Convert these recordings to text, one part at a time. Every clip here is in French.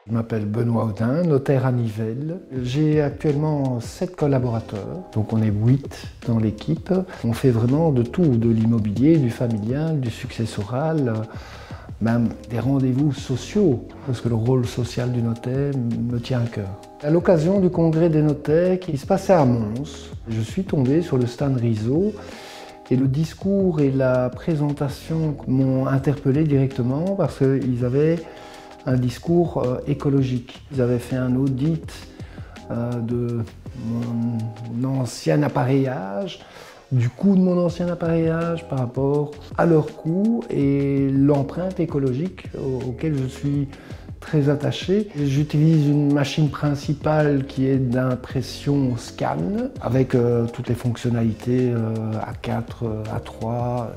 Je m'appelle Benoît Audin, notaire à Nivelles. J'ai actuellement 7 collaborateurs, donc on est 8 dans l'équipe. On fait vraiment de tout, de l'immobilier, du familial, du successoral, même des rendez-vous sociaux, parce que le rôle social du notaire me tient à cœur. À l'occasion du congrès des notaires qui se passait à Mons, je suis tombé sur le stand Riso et le discours et la présentation m'ont interpellé directement parce qu'ils avaient un discours écologique. Ils avaient fait un audit de mon ancien appareillage, du coût de mon ancien appareillage par rapport à leur coût et l'empreinte écologique auquel je suis très attaché. J'utilise une machine principale qui est d'impression scan avec toutes les fonctionnalités A4, A3,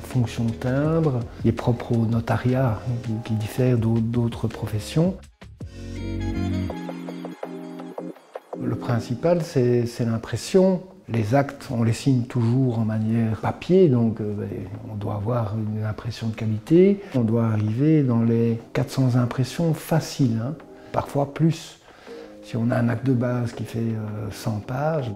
fonction de timbre, qui est propre au notariat, qui diffère d'autres professions. Le principal, c'est l'impression. Les actes, on les signe toujours en manière papier, donc on doit avoir une impression de qualité. On doit arriver dans les 400 impressions faciles, hein, parfois plus. Si on a un acte de base qui fait 100 pages.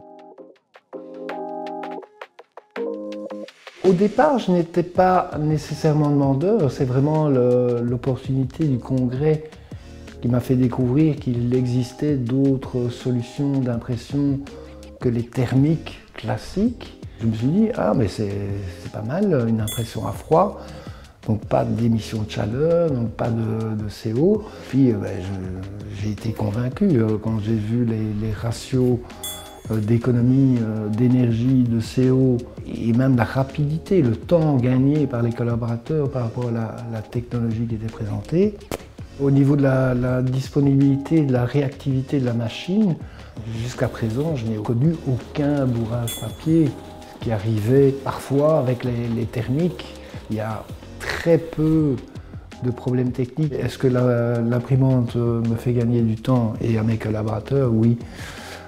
Au départ, je n'étais pas nécessairement demandeur, c'est vraiment l'opportunité du congrès qui m'a fait découvrir qu'il existait d'autres solutions d'impression que les thermiques classiques. Je me suis dit, ah mais c'est pas mal, une impression à froid, donc pas d'émission de chaleur, donc pas de CO. Puis j'ai été convaincu quand j'ai vu les ratios d'économie d'énergie, de CO, et même la rapidité, le temps gagné par les collaborateurs par rapport à la technologie qui était présentée. Au niveau de la disponibilité, de la réactivité de la machine, jusqu'à présent, je n'ai connu aucun bourrage papier. Ce qui arrivait parfois avec les thermiques, il y a très peu de problèmes techniques. Est-ce que l'imprimante me fait gagner du temps? Et à mes collaborateurs, oui.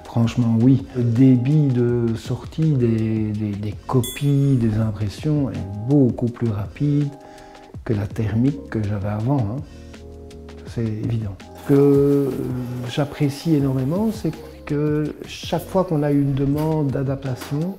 Franchement, oui. Le débit de sortie des copies, des impressions est beaucoup plus rapide que la thermique que j'avais avant, hein. C'est évident. Ce que j'apprécie énormément, c'est que chaque fois qu'on a eu une demande d'adaptation,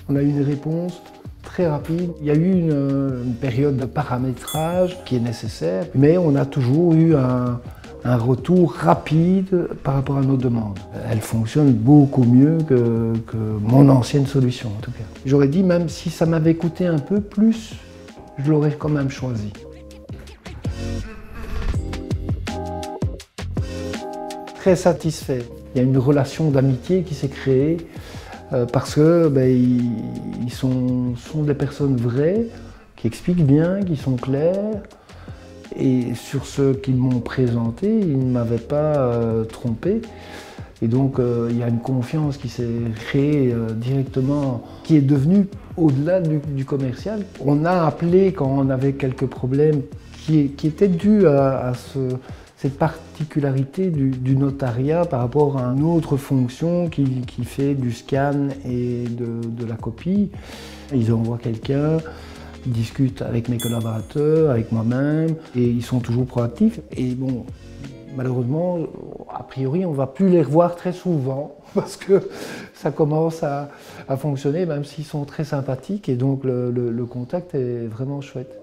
on a eu une réponse très rapide. Il y a eu une période de paramétrage qui est nécessaire, mais on a toujours eu un retour rapide par rapport à nos demandes. Elle fonctionne beaucoup mieux que mon ancienne solution, en tout cas. J'aurais dit, même si ça m'avait coûté un peu plus, je l'aurais quand même choisi. Très satisfait. Il y a une relation d'amitié qui s'est créée parce que ils sont des personnes vraies, qui expliquent bien, qui sont claires. Et sur ce qu'ils m'ont présenté, ils ne m'avaient pas trompé. Et donc il y a une confiance qui s'est créée directement, qui est devenue au-delà du commercial. On a appelé quand on avait quelques problèmes qui étaient dus à cette particularité du notariat par rapport à une autre fonction qui fait du scan et de la copie. Ils envoient quelqu'un, ils discutent avec mes collaborateurs, avec moi-même, et ils sont toujours proactifs. Et bon, malheureusement, a priori, on ne va plus les revoir très souvent parce que ça commence à fonctionner, même s'ils sont très sympathiques, et donc le contact est vraiment chouette.